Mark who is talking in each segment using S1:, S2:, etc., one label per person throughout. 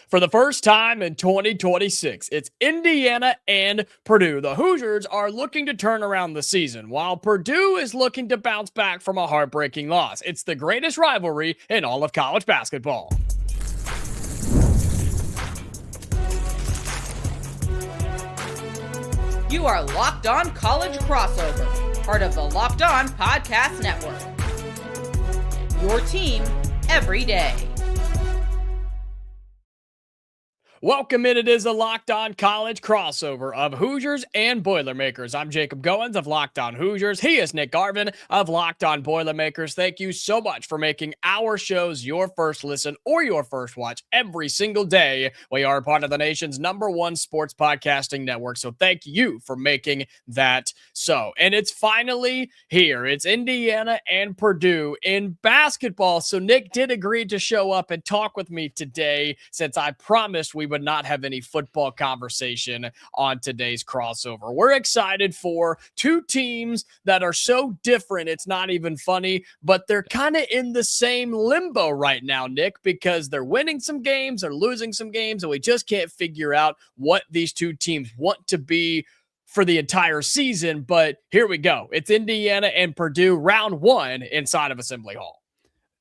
S1: For the first time in 2026, it's Indiana and Purdue. The Hoosiers are looking to turn around the season, while Purdue is looking to bounce back from a heartbreaking loss. It's the greatest rivalry in all of college basketball.
S2: You are Locked On College Crossover, part of the Locked On Podcast Network. Your team every day.
S1: Welcome in. It is a Locked On College crossover of Hoosiers and Boilermakers. I'm Jacob Goins of Locked On Hoosiers. He is Nick Arvin of Locked On Boilermakers. Thank you so much for making our shows your first listen or your first watch every single day. We are part of the nation's #1 sports podcasting network, so thank you for making that so. And it's finally here. It's Indiana and Purdue in basketball. So Nick did agree to show up and talk with me today, since I promised we would not have any football conversation on today's crossover. We're excited for two teams that are so different, it's not even funny, but they're kind of in the same limbo right now, Nick, because they're winning some games, they're losing some games, and we just can't figure out what these two teams want to be for the entire season. But here we go. It's Indiana and Purdue, round one inside of Assembly Hall.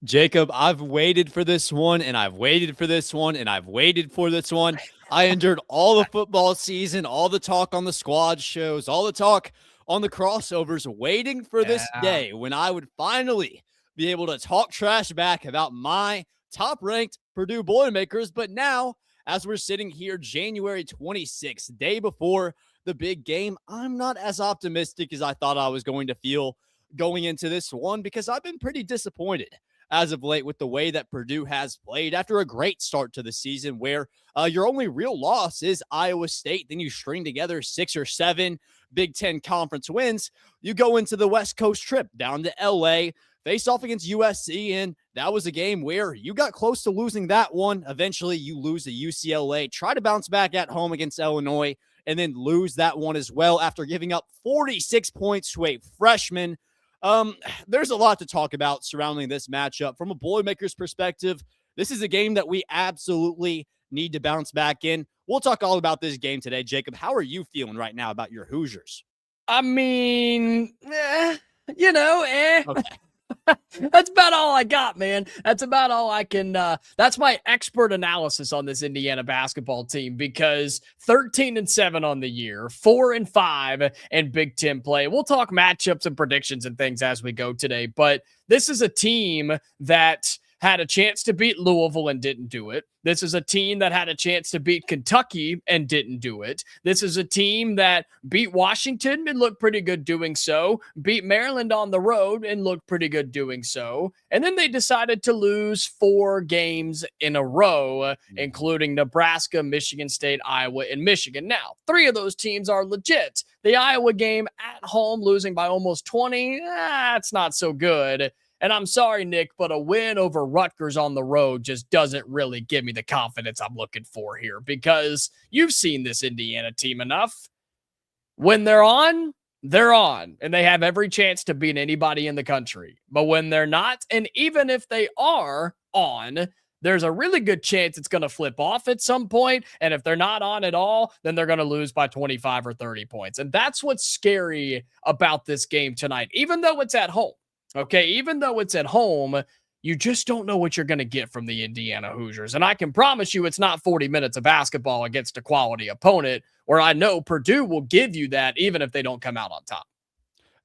S3: Jacob, I've waited for this one, and I've waited for this one, and I've waited for this one. I endured all the football season, all the talk on the squad shows, all the talk on the crossovers, waiting for this day when I would finally be able to talk trash back about my top-ranked Purdue Boilermakers. But now, as we're sitting here January 26th, day before the big game, I'm not as optimistic as I thought I was going to feel going into this one, because I've been pretty disappointed as of late with the way that Purdue has played after a great start to the season, where your only real loss is Iowa State. Then you string together 6 or 7 Big Ten conference wins. You go into the West Coast trip down to LA, face off against USC, and that was a game where you got close to losing that one. Eventually, you lose to UCLA, try to bounce back at home against Illinois, and then lose that one as well after giving up 46 points to a freshman. There's a lot to talk about surrounding this matchup. From a Boilermakers perspective, this is a game that we absolutely need to bounce back in. We'll talk all about this game today. Jacob, how are you feeling right now about your Hoosiers?
S1: I mean,
S3: Okay.
S1: That's about all I got, man. That's about all I can. That's my expert analysis on this Indiana basketball team, because 13-7 on the year, 4-5 in Big Ten play. We'll talk matchups and predictions and things as we go today, but this is a team that had a chance to beat Louisville and didn't do it. This is a team that had a chance to beat Kentucky and didn't do it. This is a team that beat Washington and looked pretty good doing so, beat Maryland on the road and looked pretty good doing so. And then they decided to lose 4 games in a row, including Nebraska, Michigan State, Iowa, and Michigan. Now, 3 of those teams are legit. The Iowa game at home, losing by almost 20, that's not so good. And I'm sorry, Nick, but a win over Rutgers on the road just doesn't really give me the confidence I'm looking for here, because you've seen this Indiana team enough. When they're on, and they have every chance to beat anybody in the country. But when they're not, and even if they are on, there's a really good chance it's going to flip off at some point. And if they're not on at all, then they're going to lose by 25 or 30 points. And that's what's scary about this game tonight, even though it's at home. Okay, even though it's at home, you just don't know what you're going to get from the Indiana Hoosiers. And I can promise you it's not 40 minutes of basketball against a quality opponent, where I know Purdue will give you that even if they don't come out on top.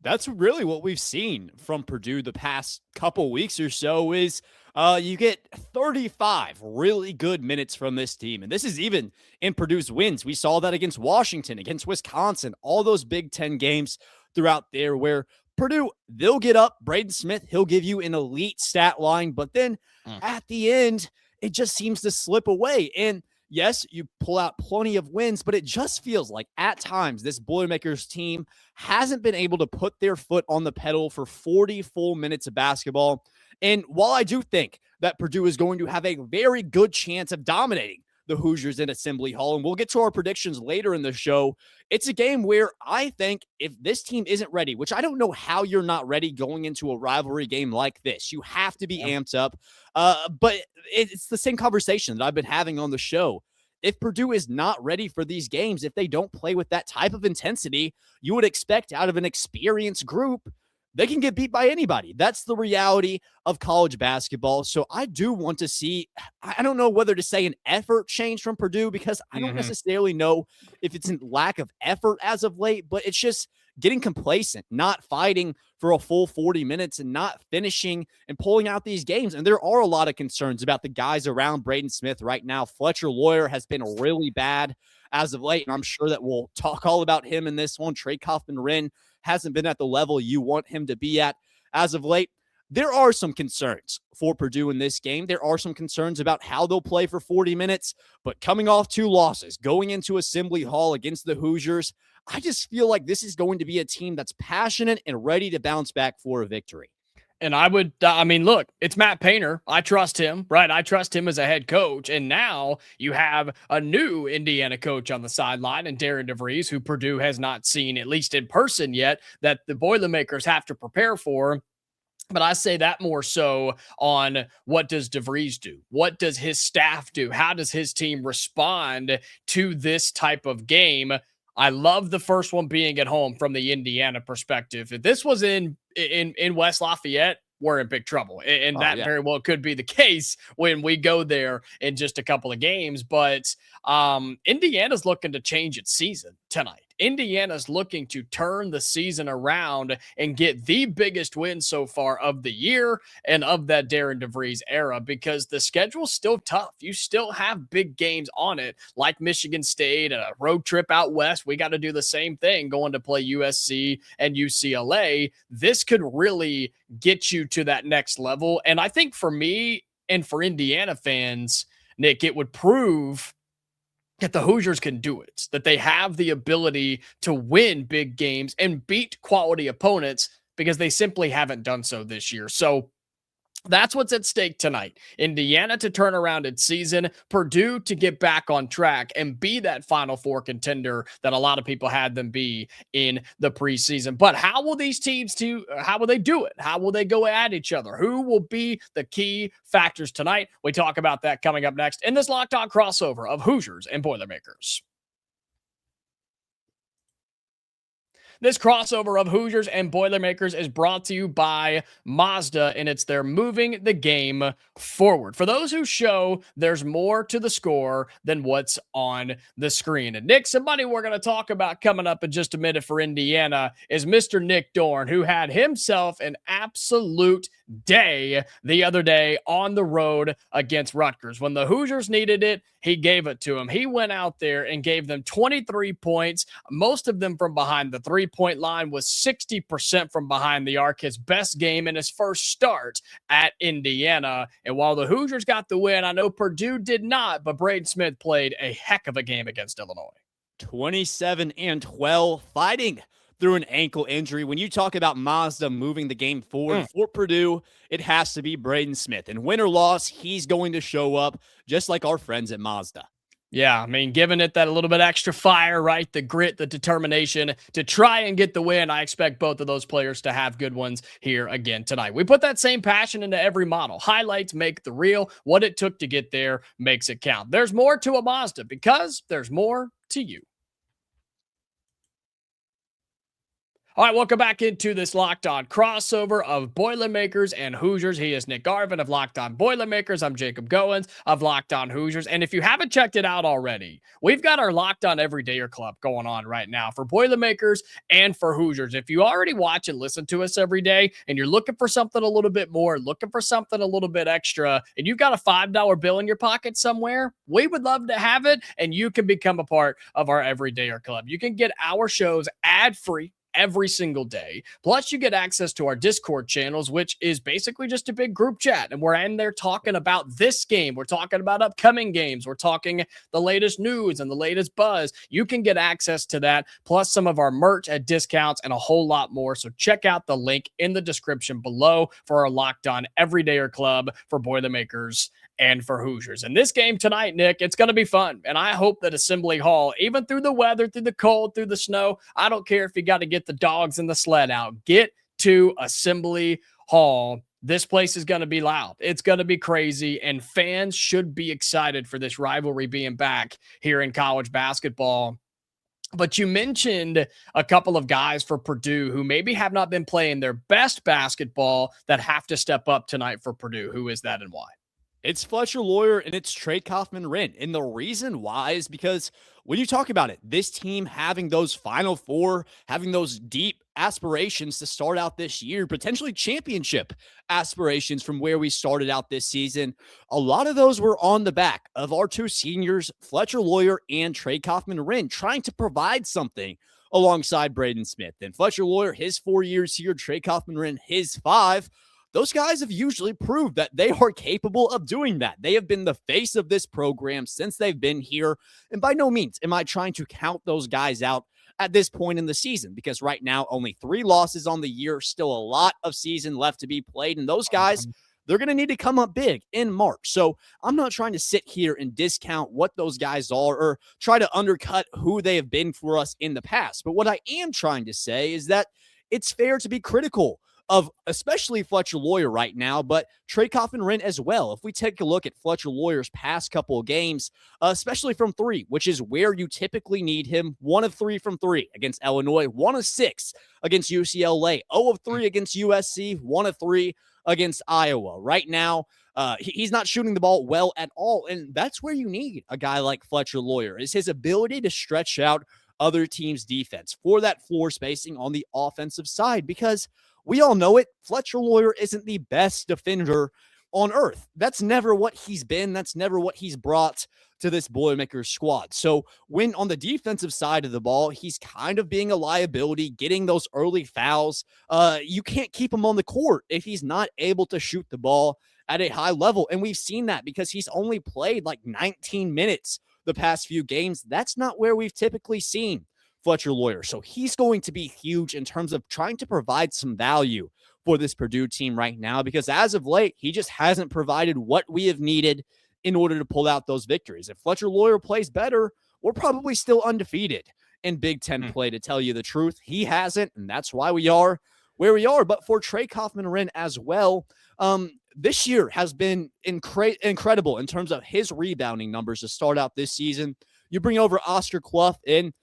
S3: That's really what we've seen from Purdue the past couple weeks or so is you get 35 really good minutes from this team. And this is even in Purdue's wins. We saw that against Washington, against Wisconsin, all those Big Ten games throughout there where Purdue, they'll get up. Braden Smith, he'll give you an elite stat line, but then at the end, it just seems to slip away. And yes, you pull out plenty of wins, but it just feels like at times this Boilermakers team hasn't been able to put their foot on the pedal for 40 full minutes of basketball. And while I do think that Purdue is going to have a very good chance of dominating the Hoosiers in Assembly Hall. And we'll get to our predictions later in the show. It's a game where I think if this team isn't ready, which I don't know how you're not ready going into a rivalry game like this, you have to be amped up. But it's the same conversation that I've been having on the show. If Purdue is not ready for these games, if they don't play with that type of intensity, you would expect out of an experienced group, they can get beat by anybody. That's the reality of college basketball. So I do want to see, I don't know whether to say an effort change from Purdue, because I don't necessarily know if it's a lack of effort as of late, but it's just getting complacent, not fighting for a full 40 minutes and not finishing and pulling out these games. And there are a lot of concerns about the guys around Braden Smith right now. Fletcher Loyer has been really bad as of late, and I'm sure that we'll talk all about him in this one. Trey Kaufman-Renn hasn't been at the level you want him to be at as of late. There are some concerns for Purdue in this game. There are some concerns about how they'll play for 40 minutes, but coming off 2 losses, going into Assembly Hall against the Hoosiers, I just feel like this is going to be a team that's passionate and ready to bounce back for a victory.
S1: And I mean, look, it's Matt Painter. I trust him, right? I trust him as a head coach. And now you have a new Indiana coach on the sideline, and Darian DeVries, who Purdue has not seen, at least in person yet, that the Boilermakers have to prepare for. But I say that more so on what does DeVries do? What does his staff do? How does his team respond to this type of game? I love the first one being at home from the Indiana perspective. If this was in West Lafayette, we're in big trouble. And that very well could be the case when we go there in just a couple of games. But Indiana's looking to change its season tonight. Indiana's looking to turn the season around and get the biggest win so far of the year and of that Darian DeVries era, because the schedule's still tough. You still have big games on it, like Michigan State, a road trip out west. We got to do the same thing going to play USC and UCLA. This could really get you to that next level. And I think for me and for Indiana fans, Nick, it would prove that the Hoosiers can do it, that they have the ability to win big games and beat quality opponents, because they simply haven't done so this year. So that's what's at stake tonight. Indiana to turn around its season, Purdue to get back on track and be that Final Four contender that a lot of people had them be in the preseason. But how will these teams how will they do it? How will they go at each other? Who will be the key factors tonight? We talk about that coming up next in this Locked On crossover of Hoosiers and Boilermakers. This crossover of Hoosiers and Boilermakers is brought to you by Mazda, and it's their moving the game forward. For those who show there's more to the score than what's on the screen. And Nick, somebody we're going to talk about coming up in just a minute for Indiana is Mr. Nick Dorn, who had himself an absolute day the other day on the road against Rutgers. When the Hoosiers needed it, he gave it to them. He went out there and gave them 23 points, most of them from behind the three-point line, was 60% from behind the arc, his best game in his first start at Indiana. And while the Hoosiers got the win, I know Purdue did not, but Braden Smith played a heck of a game against Illinois.
S3: 27-12, fighting through an ankle injury. When you talk about Mazda moving the game forward for Purdue, it has to be Braden Smith. And win or loss, he's going to show up just like our friends at Mazda.
S1: Yeah, I mean, giving it that a little bit extra fire, right? The grit, the determination to try and get the win. I expect both of those players to have good ones here again tonight. We put that same passion into every model. Highlights make the reel. What it took to get there makes it count. There's more to a Mazda because there's more to you. All right, welcome back into this Locked On crossover of Boilermakers and Hoosiers. He is Nick Arvin of Locked On Boilermakers. I'm Jacob Goins of Locked On Hoosiers. And if you haven't checked it out already, we've got our Locked On Everydayer Club going on right now for Boilermakers and for Hoosiers. If you already watch and listen to us every day and you're looking for something a little bit more, looking for something a little bit extra, and you've got a $5 bill in your pocket somewhere, we would love to have it, and you can become a part of our Everydayer Club. You can get our shows ad-free every single day. Plus, you get access to our Discord channels, which is basically just a big group chat. And we're in there talking about this game. We're talking about upcoming games. We're talking the latest news and the latest buzz. You can get access to that, plus some of our merch at discounts and a whole lot more. So check out the link in the description below for our Locked On Everydayer Club for Boilermakers and for Hoosiers. And this game tonight, Nick, it's going to be fun. And I hope that Assembly Hall, even through the weather, through the cold, through the snow, I don't care if you got to get the dogs and the sled out, get to Assembly Hall. This place is going to be loud. It's going to be crazy. And fans should be excited for this rivalry being back here in college basketball. But you mentioned a couple of guys for Purdue who maybe have not been playing their best basketball that have to step up tonight for Purdue. Who is that and why?
S3: It's Fletcher, Loyer, and it's Trey Kaufman-Renn. And the reason why is because when you talk about it, this team having those Final Four, having those deep aspirations to start out this year, potentially championship aspirations from where we started out this season, a lot of those were on the back of our two seniors, Fletcher, Loyer, and Trey Kaufman-Renn, trying to provide something alongside Braden Smith. And Fletcher, Loyer, his 4 years here, Trey Kaufman-Renn, his 5. Those guys have usually proved that they are capable of doing that. They have been the face of this program since they've been here. And by no means am I trying to count those guys out at this point in the season, because right now only 3 losses on the year, still a lot of season left to be played. And those guys, they're going to need to come up big in March. So I'm not trying to sit here and discount what those guys are or try to undercut who they have been for us in the past. But what I am trying to say is that it's fair to be critical of especially Fletcher Loyer right now, but Trey Kaufman-Renn as well. If we take a look at Fletcher Loyer's past couple of games, especially from 3, which is where you typically need him, 1 of 3 from 3 against Illinois, 1 of 6 against UCLA, 0 of 3 against USC, 1 of 3 against Iowa. Right now, he's not shooting the ball well at all, and that's where you need a guy like Fletcher Loyer, is his ability to stretch out other teams' defense for that floor spacing on the offensive side, because we all know it. Fletcher Loyer isn't the best defender on earth. That's never what he's been. That's never what he's brought to this Boilermakers squad. So when on the defensive side of the ball, he's kind of being a liability, getting those early fouls. You can't keep him on the court if he's not able to shoot the ball at a high level. And we've seen that because he's only played like 19 minutes the past few games. That's not where we've typically seen Fletcher Loyer. So he's going to be huge in terms of trying to provide some value for this Purdue team right now, because as of late, he just hasn't provided what we have needed in order to pull out those victories. If Fletcher Loyer plays better, we're probably still undefeated in Big Ten play, to tell you the truth. He hasn't, and that's why we are where we are. But for Trey Kaufman-Renn as well, this year has been incredible in terms of his rebounding numbers to start out this season. You bring over Oscar Clough in,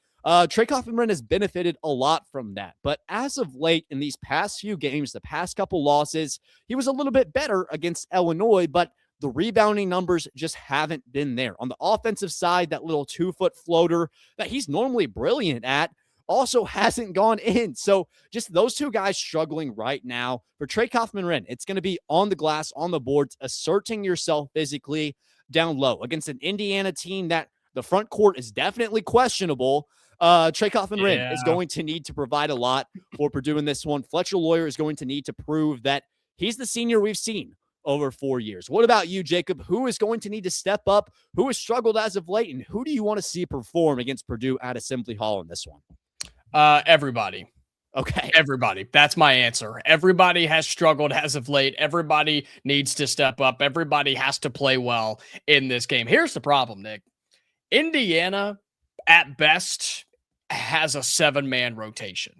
S3: Trey Kaufman-Renn has benefited a lot from that. But as of late, in these past few games, the past couple losses, he was a little bit better against Illinois, but the rebounding numbers just haven't been there. On the offensive side, that little 2-foot floater that he's normally brilliant at also hasn't gone in. So just those two guys struggling right now. For Trey Kaufman-Renn, it's going to be on the glass, on the boards, asserting yourself physically down low against an Indiana team that the front court is definitely questionable. Trey Kaufman-Renn is going to need to provide a lot for Purdue in this one. Fletcher Loyer is going to need to prove that he's the senior we've seen over 4 years. What about you, Jacob? Who is going to need to step up? Who has struggled as of late? And who do you want to see perform against Purdue at Assembly Hall in this one?
S1: Everybody.
S3: Okay.
S1: Everybody. That's my answer. Everybody has struggled as of late. Everybody needs to step up. Everybody has to play well in this game. Here's the problem, Nick. Indiana, at best, has a 7-man rotation.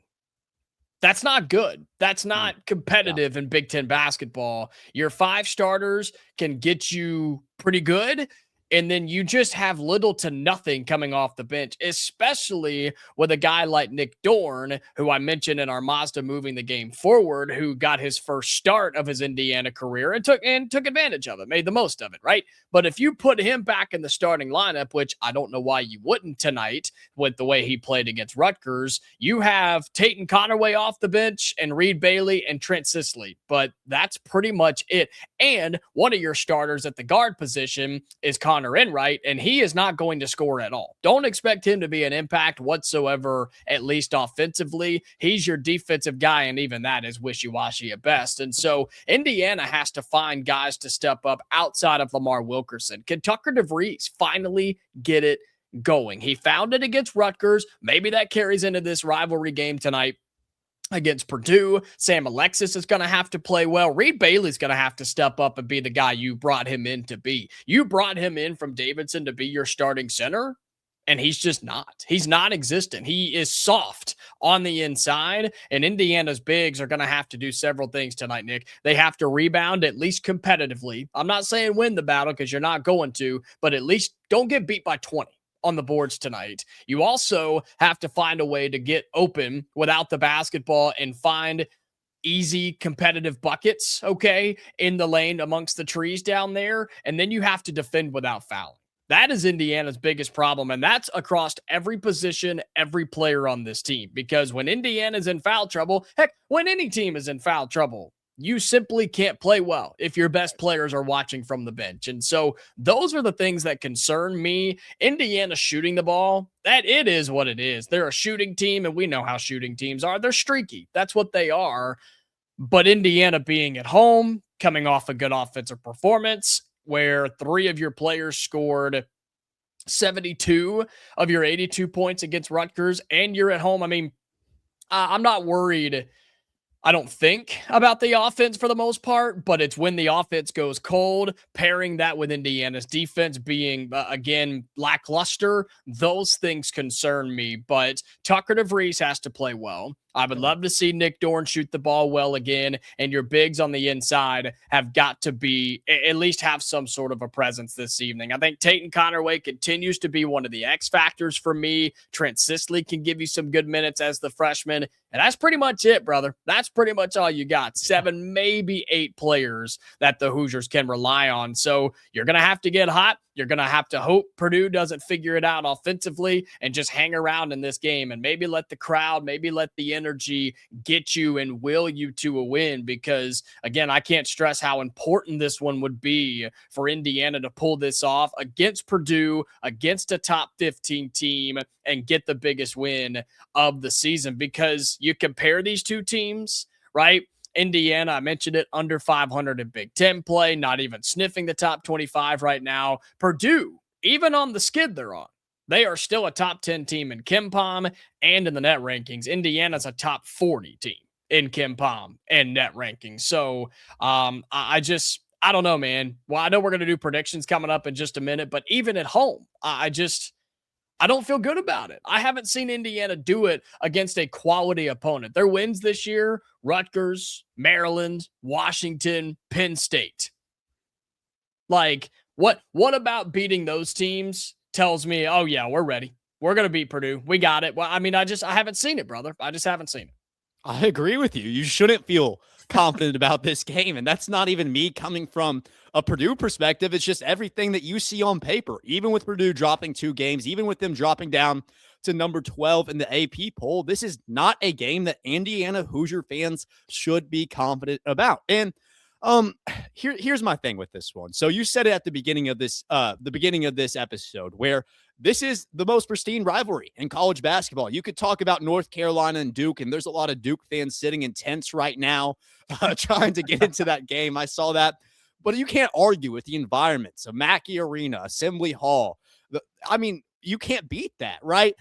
S1: That's not good. That's not competitive in Big Ten basketball. Your 5 starters can get you pretty good, and then you just have little to nothing coming off the bench, especially with a guy like Nick Dorn, who I mentioned in our Mazda Moving the Game Forward, who got his first start of his Indiana career and took advantage of it, made the most of it, right? But if you put him back in the starting lineup, which I don't know why you wouldn't tonight with the way he played against Rutgers, you have Tatum Conaway off the bench and Reed Bailey and Trent Sisley, but that's pretty much it. And one of your starters at the guard position is Connor Kaufman-Renn, right? And he is not going to score at all. Don't expect him to be an impact whatsoever, at least offensively. He's your defensive guy, and even that is wishy-washy at best. And so Indiana has to find guys to step up outside of Lamar Wilkerson. Can Tucker DeVries finally get it going? He found it against Rutgers. Maybe that carries into this rivalry game tonight against Purdue. Sam Alexis is going to have to play well. Reed Bailey's going to have to step up and be the guy you brought him in to be. You brought him in from Davidson to be your starting center, and he's just not. He's non-existent. He is soft on the inside, and Indiana's bigs are going to have to do several things tonight, Nick. They have to rebound at least competitively. I'm not saying win the battle because you're not going to, but at least don't get beat by 20 on the boards tonight. You also have to find a way to get open without the basketball and find easy competitive buckets, okay, in the lane amongst the trees down there. And then you have to defend without fouling. That is Indiana's biggest problem, and that's across every position, every player on this team. Because when Indiana's in foul trouble, heck, when any team is in foul trouble, you simply can't play well if your best players are watching from the bench. And so those are the things that concern me. Indiana shooting the ball, that it is what it is. They're a shooting team, and we know how shooting teams are. They're streaky. That's what they are. But Indiana being at home, coming off a good offensive performance where 3 of your players scored 72 of your 82 points against Rutgers, and you're at home. I mean, I'm not worried, I don't think, about the offense for the most part, but it's when the offense goes cold, pairing that with Indiana's defense being, again, lackluster. Those things concern me, but Tucker DeVries has to play well. I would love to see Nick Dorn shoot the ball well again, and your bigs on the inside have got to be, at least have some sort of a presence this evening. I think Tatum Connerway continues to be one of the X factors for me. Trent Sisley can give you some good minutes as the freshman, and that's pretty much it, brother. That's pretty much all you got. 7, maybe 8 players that the Hoosiers can rely on. So you're going to have to get hot. You're going to have to hope Purdue doesn't figure it out offensively and just hang around in this game and maybe let the crowd, maybe let the energy get you and will you to a win. Because, again, I can't stress how important this one would be for Indiana to pull this off against Purdue, against a top 15 team, and get the biggest win of the season. Because you compare these two teams, right? Indiana, I mentioned it, under 500 in Big Ten play, not even sniffing the top 25 right now. Purdue, even on the skid they're on, they are still a top 10 team in KenPom and in the net rankings. Indiana's a top 40 team in KenPom and net rankings. So I don't know, man. Well, I know we're going to do predictions coming up in just a minute, but even at home, I don't feel good about it. I haven't seen Indiana do it against a quality opponent. Their wins this year, Rutgers, Maryland, Washington, Penn State. Like, what about beating those teams tells me, oh yeah, we're ready. We're going to beat Purdue. We got it. Well, I mean, I haven't seen it, brother. I just haven't seen it.
S3: I agree with you. You shouldn't feel confident about this game. And that's not even me coming from a Purdue perspective. It's just everything that you see on paper, even with Purdue dropping 2 games, even with them dropping down to number 12 in the AP poll. This is not a game that Indiana Hoosier fans should be confident about. And here's my thing with this one. So you said it at the beginning of this episode, where this is the most pristine rivalry in college basketball. You could talk about North Carolina and Duke, and there's a lot of Duke fans sitting in tents right now trying to get into that game. I saw that. But you can't argue with the environment. So Mackey Arena, Assembly Hall. You can't beat that, right?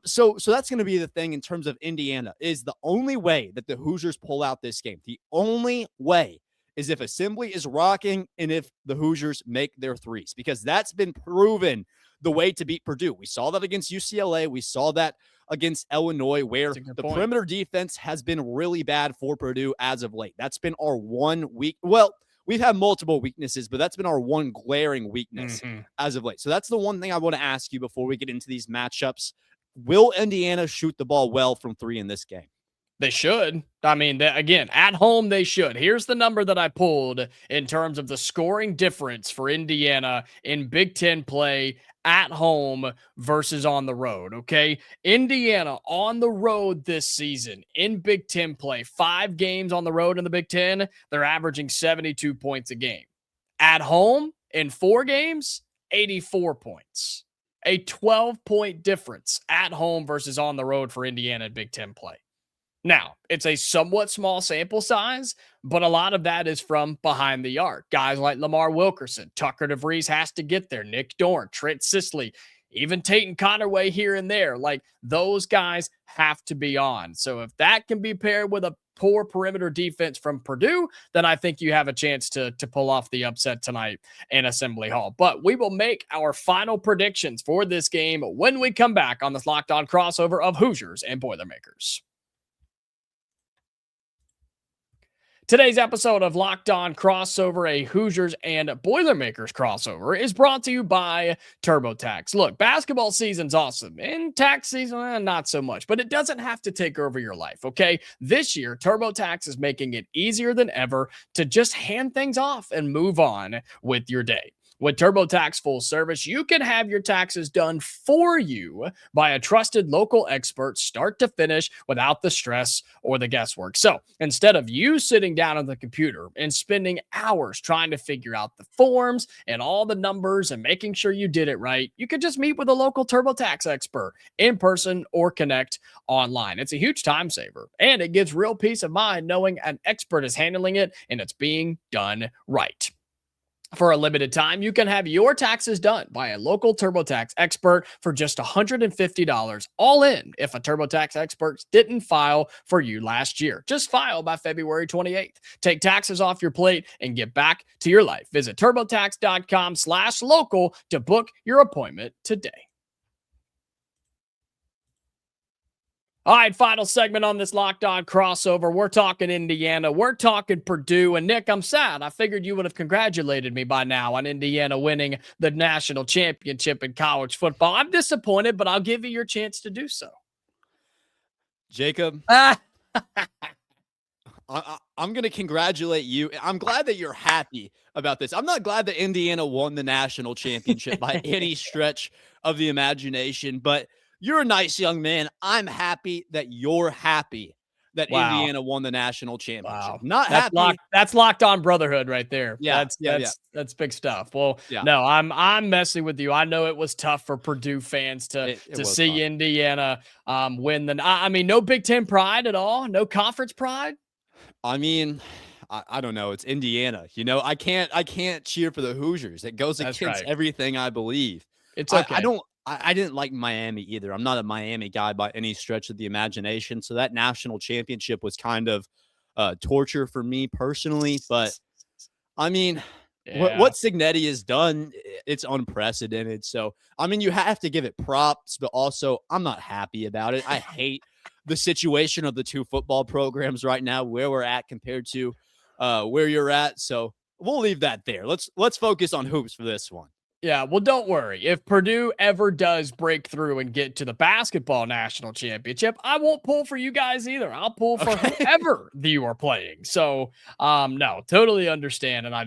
S3: So that's going to be the thing in terms of Indiana, is the only way that the Hoosiers pull out this game. The only way is if Assembly is rocking and if the Hoosiers make their threes, because that's been proven the way to beat Purdue. We saw that against UCLA. We saw that against Illinois, where the perimeter defense has been really bad for Purdue as of late. That's been our one weak. Well, we've had multiple weaknesses, but that's been our one glaring weakness as of late. So that's the one thing I want to ask you before we get into these matchups. Will Indiana shoot the ball well from 3 in this game?
S1: They should. I mean, again, at home, they should. Here's the number that I pulled in terms of the scoring difference for Indiana in Big Ten play at home versus on the road, okay? Indiana on the road this season in Big Ten play, 5 games on the road in the Big Ten, they're averaging 72 points a game. At home in 4 games, 84 points. A 12-point difference at home versus on the road for Indiana in Big Ten play. Now, it's a somewhat small sample size, but a lot of that is from behind the arc. Guys like Lamar Wilkerson, Tucker DeVries has to get there, Nick Dorn, Trent Sisley, even Tate and Connerway here and there. Like, those guys have to be on. So if that can be paired with a poor perimeter defense from Purdue, then I think you have a chance to pull off the upset tonight in Assembly Hall. But we will make our final predictions for this game when we come back on this Locked On crossover of Hoosiers and Boilermakers. Today's episode of Locked On Crossover, a Hoosiers and Boilermakers crossover, is brought to you by TurboTax. Look, basketball season's awesome, and tax season, not so much, but it doesn't have to take over your life, okay? This year, TurboTax is making it easier than ever to just hand things off and move on with your day. With TurboTax Full Service, you can have your taxes done for you by a trusted local expert start to finish without the stress or the guesswork. So instead of you sitting down on the computer and spending hours trying to figure out the forms and all the numbers and making sure you did it right, you could just meet with a local TurboTax expert in person or connect online. It's a huge time saver, and it gives real peace of mind knowing an expert is handling it and it's being done right. For a limited time, you can have your taxes done by a local TurboTax expert for just $150 all in if a TurboTax expert didn't file for you last year. Just file by February 28th. Take taxes off your plate and get back to your life. Visit TurboTax.com/local to book your appointment today. All right, final segment on this Locked On crossover. We're talking Indiana. We're talking Purdue. And Nick, I'm sad. I figured you would have congratulated me by now on Indiana winning the national championship in college football. I'm disappointed, but I'll give you your chance to do so.
S3: Jacob, I'm going to congratulate you. I'm glad that you're happy about this. I'm not glad that Indiana won the national championship by any stretch of the imagination, but you're a nice young man. I'm happy that you're happy that Indiana won the national championship.
S1: Wow.
S3: Not happy.
S1: That's Locked On brotherhood right there.
S3: Yeah,
S1: that's big stuff. Well,
S3: yeah.
S1: No, I'm messing with you. I know it was tough for Purdue fans to see tough. Indiana win the. I mean, no Big Ten pride at all. No conference pride.
S3: I mean, I don't know. It's Indiana. You know, I can't cheer for the Hoosiers. It goes against everything I believe.
S1: It's okay.
S3: I didn't like Miami either. I'm not a Miami guy by any stretch of the imagination. So that national championship was kind of torture for me personally. But I mean, what Cignetti has done, it's unprecedented. So, I mean, you have to give it props, but also I'm not happy about it. I hate the situation of the two football programs right now, where we're at compared to where you're at. So we'll leave that there. Let's focus on hoops for this one.
S1: Yeah, well, don't worry. If Purdue ever does break through and get to the basketball national championship, I won't pull for you guys either. I'll pull for whoever you are playing. So, no, totally understand. And I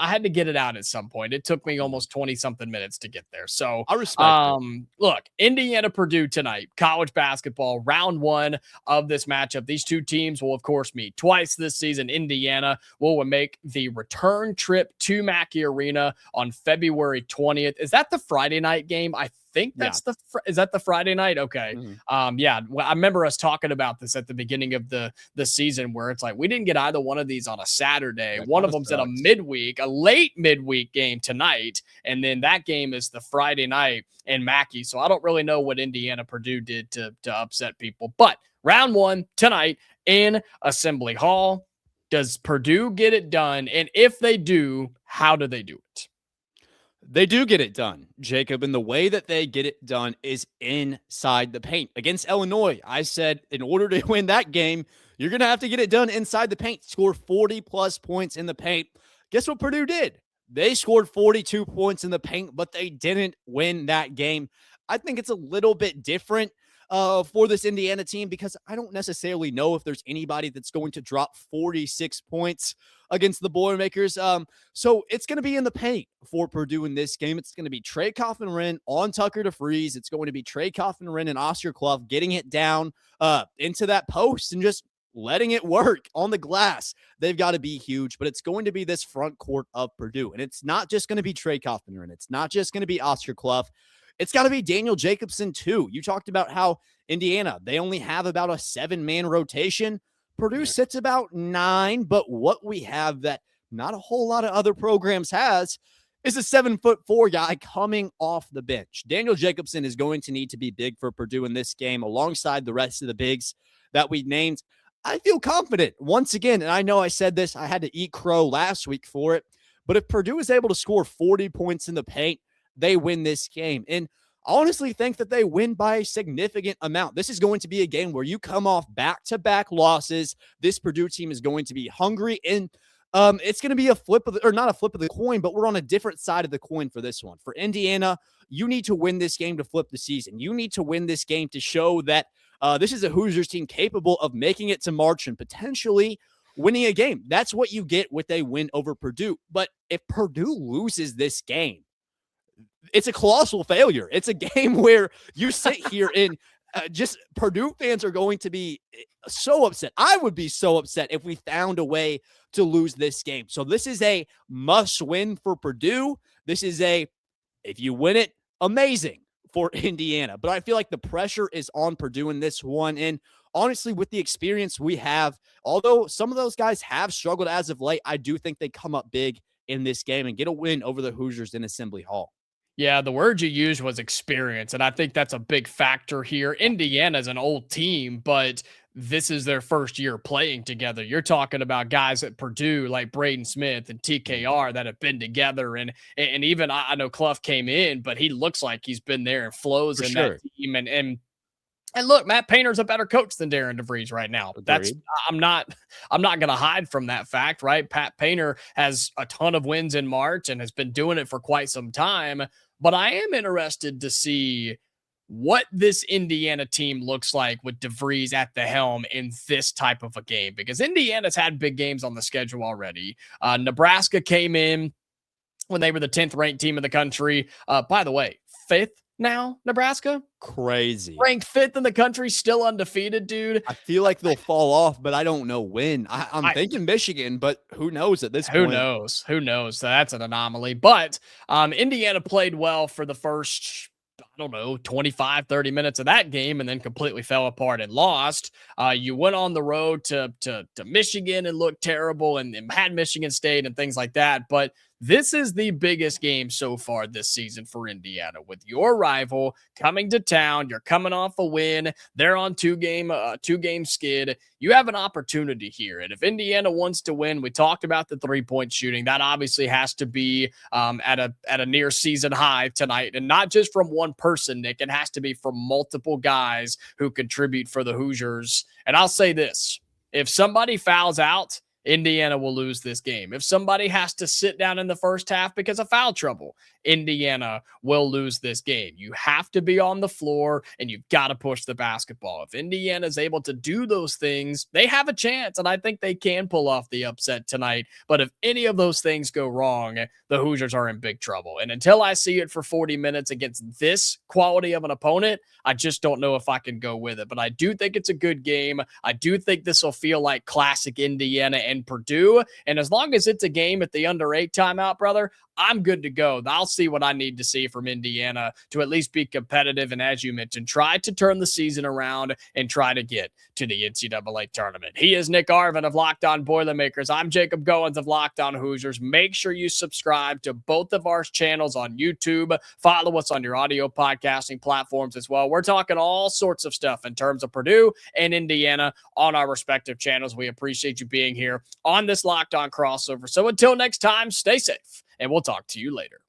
S1: had to get it out at some point. It took me almost 20-something minutes to get there. So,
S3: I respect it.
S1: Look, Indiana-Purdue tonight, college basketball, round one of this matchup. These two teams will, of course, meet twice this season. Indiana will make the return trip to Mackey Arena on February 20th. Is that the Friday night game? I think that's is that the Friday night? Okay. Mm-hmm. Yeah. Well, I remember us talking about this at the beginning of the season where it's like, we didn't get either one of these on a Saturday. One of them's at a late midweek game tonight. And then that game is the Friday night in Mackey. So I don't really know what Indiana Purdue did to upset people, but round one tonight in Assembly Hall. Does Purdue get it done? And if they do, how do they do it?
S3: They do get it done, Jacob, and the way that they get it done is inside the paint. Against Illinois, I said in order to win that game, you're going to have to get it done inside the paint, score 40-plus points in the paint. Guess what Purdue did? They scored 42 points in the paint, but they didn't win that game. I think it's a little bit different for this Indiana team because I don't necessarily know if there's anybody that's going to drop 46 points against the Boilermakers. So it's going to be in the paint for Purdue in this game. It's going to be Trey Kaufman-Renn on Tucker DeVries. It's going to be Trey Kaufman-Renn and Oscar Clough getting it down into that post and just letting it work on the glass. They've got to be huge, but it's going to be this front court of Purdue. And it's not just going to be Trey Kaufman-Renn. It's not just going to be Oscar Clough. It's got to be Daniel Jacobson too. You talked about how Indiana, they only have about a 7-man rotation. Purdue sits about 9, but what we have that not a whole lot of other programs has is a 7'4" guy coming off the bench. Daniel Jacobson is going to need to be big for Purdue in this game alongside the rest of the bigs that we named. I feel confident once again, and I know I said this, I had to eat crow last week for it, but if Purdue is able to score 40 points in the paint, they win this game. And I honestly think that they win by a significant amount. This is going to be a game where you come off back-to-back losses. This Purdue team is going to be hungry, and it's going to be a flip of the, or not a flip of the coin, but we're on a different side of the coin for this one. For Indiana, you need to win this game to flip the season. You need to win this game to show that this is a Hoosiers team capable of making it to March and potentially winning a game. That's what you get with a win over Purdue. But if Purdue loses this game, it's a colossal failure. It's a game where you sit here and just Purdue fans are going to be so upset. I would be so upset if we found a way to lose this game. So this is a must win for Purdue. This is a, if you win it, amazing for Indiana. But I feel like the pressure is on Purdue in this one. And honestly, with the experience we have, although some of those guys have struggled as of late, I do think they come up big in this game and get a win over the Hoosiers in Assembly Hall.
S1: Yeah, the word you used was experience, and I think that's a big factor here. Indiana's an old team, but this is their first year playing together. You're talking about guys at Purdue like Braden Smith and TKR that have been together, and even I know Clough came in, but he looks like he's been there and flows in that team. And look, Matt Painter's a better coach than Darian DeVries right now. That's I'm not going to hide from that fact, right? Pat Painter has a ton of wins in March and has been doing it for quite some time. But I am interested to see what this Indiana team looks like with DeVries at the helm in this type of a game, because Indiana's had big games on the schedule already. Nebraska came in when they were the 10th ranked team in the country. By the way, 5th now, Nebraska.
S3: Crazy.
S1: Ranked 5th in the country, still undefeated, dude.
S3: I feel like they'll fall off, but I don't know when. I'm thinking Michigan, but who knows at this point?
S1: Who knows? So that's an anomaly. But Indiana played well for the first, 25, 30 minutes of that game, and then completely fell apart and lost. You went on the road to Michigan and looked terrible and had Michigan State and things like that. But this is the biggest game so far this season for Indiana, with your rival coming to town. You're coming off a win. They're on two-game skid. You have an opportunity here. And if Indiana wants to win, we talked about the three-point shooting. That obviously has to be at a near season high tonight. And not just from one person, Nick. It has to be from multiple guys who contribute for the Hoosiers. And I'll say this. If somebody fouls out, Indiana will lose this game. If somebody has to sit down in the first half because of foul trouble, Indiana will lose this game. You have to be on the floor and you've got to push the basketball. If Indiana is able to do those things, they have a chance, and I think they can pull off the upset tonight. But if any of those things go wrong, the Hoosiers are in big trouble. And until I see it for 40 minutes against this quality of an opponent, I just don't know if I can go with it. But I do think it's a good game. I do think this will feel like classic Indiana and Purdue. And as long as it's a game at the under 8 timeout, brother, I'm good to go. I'll see what I need to see from Indiana to at least be competitive. And as you mentioned, try to turn the season around and try to get to the NCAA tournament. He is Nick Arvin of Locked On Boilermakers. I'm Jacob Goins of Locked On Hoosiers. Make sure you subscribe to both of our channels on YouTube. Follow us on your audio podcasting platforms as well. We're talking all sorts of stuff in terms of Purdue and Indiana on our respective channels. We appreciate you being here on this Locked On crossover. So until next time, stay safe, and we'll talk to you later.